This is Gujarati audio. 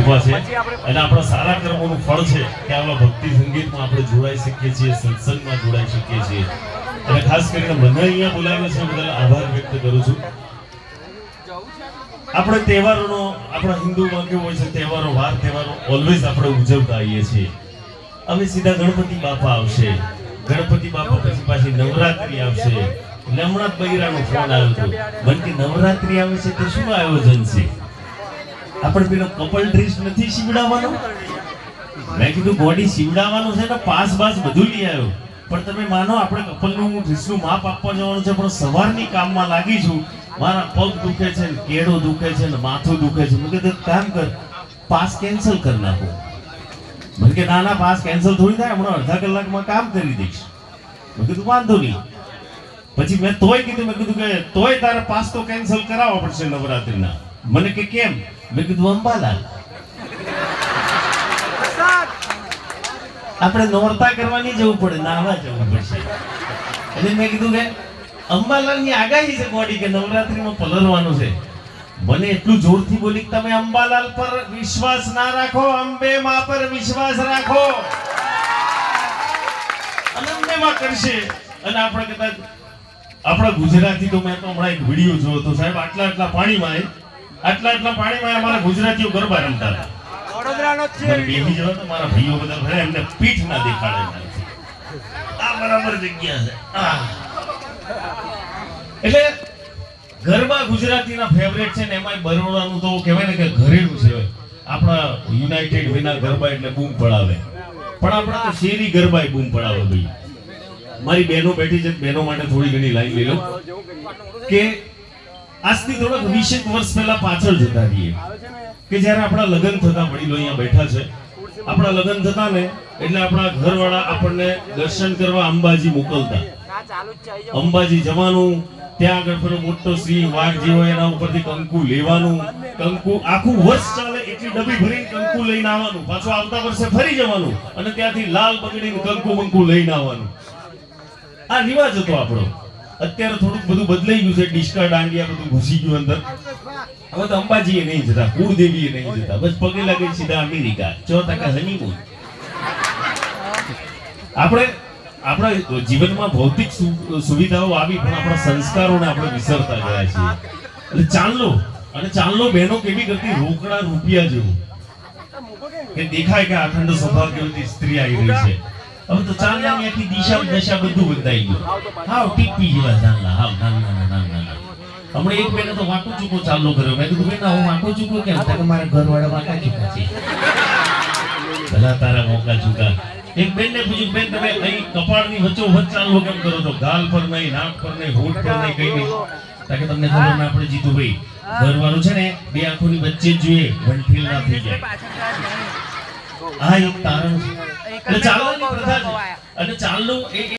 ઊભા છે અને આપણા સારા કર્મોનું ફળ છે કે આવા ભક્તિ સંગીતમાં આપણે જોડાઈ શકીએ છીએ, સત્સંગમાં જોડાઈ શકીએ છીએ. અને ખાસ કરીને મને અહીંયા બોલાવ્યા છે બદલ આભાર વ્યક્ત કરું છું. આપણે તહેવારોનો આપણા હિન્દુમાં કેવું હોય છે, તહેવારો વાર તહેવારો ઓલવેઝ આપણે ઉજવતા આવીએ છીએ. હવે સીધા ગણપતિ બાપા આવશે, ગણપતિ બાપા પછી પાછી નવરાત્રી આવશે. એટલે હમણાં જ બૈરાનો ફોન આવ્યો હતો, મને કે નવરાત્રી આવે છે તો શું આયોજન છે? આપણે પેલો કપલ ડ્રેસ નથી સીવડાવવાનો? મેં કીધું બોડી સીવડાવવાનું છે ને પાસ બાસ બધું લઈ આવ્યો, પણ તમે માનો આપણે કપલનું ડ્રેસનું માપ આપવા જવાનું છે, પણ સવારની કામમાં લાગી છું. મારા પગ દુખે છે ને કેડો દુખે છે ને માથું દુખે છે. મેં કીધું કામ કર, પાસ કેન્સલ કરી નાખો. મને કે ના પાસ કેન્સલ થોડી થાય, હમણાં અડધા કલાકમાં કામ કરી દઈશ. મેં કીધું વાંધો નહીં. પછી મેં તોય કીધું, મેં કીધું કે તોય તારે પાસ તો કેન્સલ કરાવવા પડશે નવરાત્રીના. મને કે કેમ? મેં કીધું અંબાલાલ, આપણે નોરતા કરવાની જવું પડે, નાવા જવું પડશે. એટલે મેં કીધું કે અંબાલાલની આગાહી છે બોડી કે નવરાત્રીમાં પલરવાનું છે. મને એટલું જોરથી બોલી કે તમે અંબાલાલ પર વિશ્વાસ ના રાખો, અંબે માં પર વિશ્વાસ રાખો. અનંત માં કરશે. અને આપણે કદાચ આપણા ગુજરાતી તો મેં તો હમણાં એક વિડીયો જોયો હતો સાહેબ, આટલા પાણીમાં અમારા ગુજરાતીઓ ગરબા રમતા હતા. વડોદરાનો જ છે બેહી જવા તો મારા ભાઈઓ બધા ભરે એમને પીઠ ના દેખાડે. આ બરાબર જગ્યા છે. એટલે ગરબા ગુજરાતીના ફેવરેટ છે ને એમાં બરોડાનું તો કહેવાય ને કે ઘરેલું છે. આપણા યુનાઇટેડ વિના ગરબા એટલે બૂમ પડાવે, પણ આપણા તો શેરી ગરબા બૂમ પડાવે. ભાઈ મારી બહેનો બેઠી છે, બહેનો માટે થોડી ઘણી લાઈન લઈ લો કે આજથી થોડાક 20 વર્ષ પહેલા પાછળ જતા રહીએ કે જ્યારે આપણા લગ્ન થતા, વડીલો અહીંયા બેઠા છે, આપણા લગ્ન થતા ને એટલે આપણા ઘરવાળા આપણને દર્શન કરવા અંબાજી મોકલતા. અંબાજી જવાનું, ત્યાં આગળ પેલો મોટો સિંહ વાઘ જેવો એના ઉપરથી કંકુ લેવાનું, કંકુ આખું વર્ષ ચાલે એટલી ડબ્બી ભરીને કંકુ લઈને આવવાનું, પાછું આવતા વર્ષે ફરી જવાનું અને ત્યાંથી લાલ પગડીને કંકુ લઈને આવવાનું. આ રિવાજ હતો આપણો. અત્યારે થોડુંક બધું બદલાઈ ગયું છે, ડિસ્કા દાંડિયા બધું ઘૂસી ગયું અંદર. હવે તો અંબાજીએ નહીં જતા, કુળદેવીએ નહીં જતા, બસ પગે લાગે સીધા અમેરિકા 4% હનીમૂન. આપણે આપણા જીવનમાં ભૌતિક સુવિધાઓ આવી, પણ આપણા સંસ્કારોને આપણે વિસરતા ગયા છીએ. એટલે ચાંદલો બહેનો કેવી કરતી, રોકડા રૂપિયા જેવું કે દેખાય કે અખંડ સૌભાગ્યવતી સ્ત્રી આવી રહી છે. હવે તો ચાંદલાની આખી દિશા દશા બધું બદલાઈ ગયું. હાવ ટીપી જેવા ચાંદલા, હાવ નાના. હમણાં એક બેને તો વાંકો ચૂકો ચાલલો કર્યો. મેં કીધું બેન હું વાંકો ચૂકો કેમ? કે મારા ઘરવાળા વાંકા ચૂકા છે. ભલા તારા મોકા ચૂકા. એક બેન ને પૂછ્યું, બેન તમે અહીં કપાળની વચ્ચોવચ્ચ ચાલવો કેમ કરો છો? ગાલ પર નહીં, નાક પર નહીં, હોઠ પર નહીં, કઈ નહીં. તાકે તમને ખબર ના પડે જીતુભાઈ, ઘરવાળું છે ને બે આંખોની વચ્ચે જ જોઈએ, વંઠીલ ના થઈ જાય. આ એક તારણ છે. એટલે ચાલવાની પ્રથા છે અને ચાલનું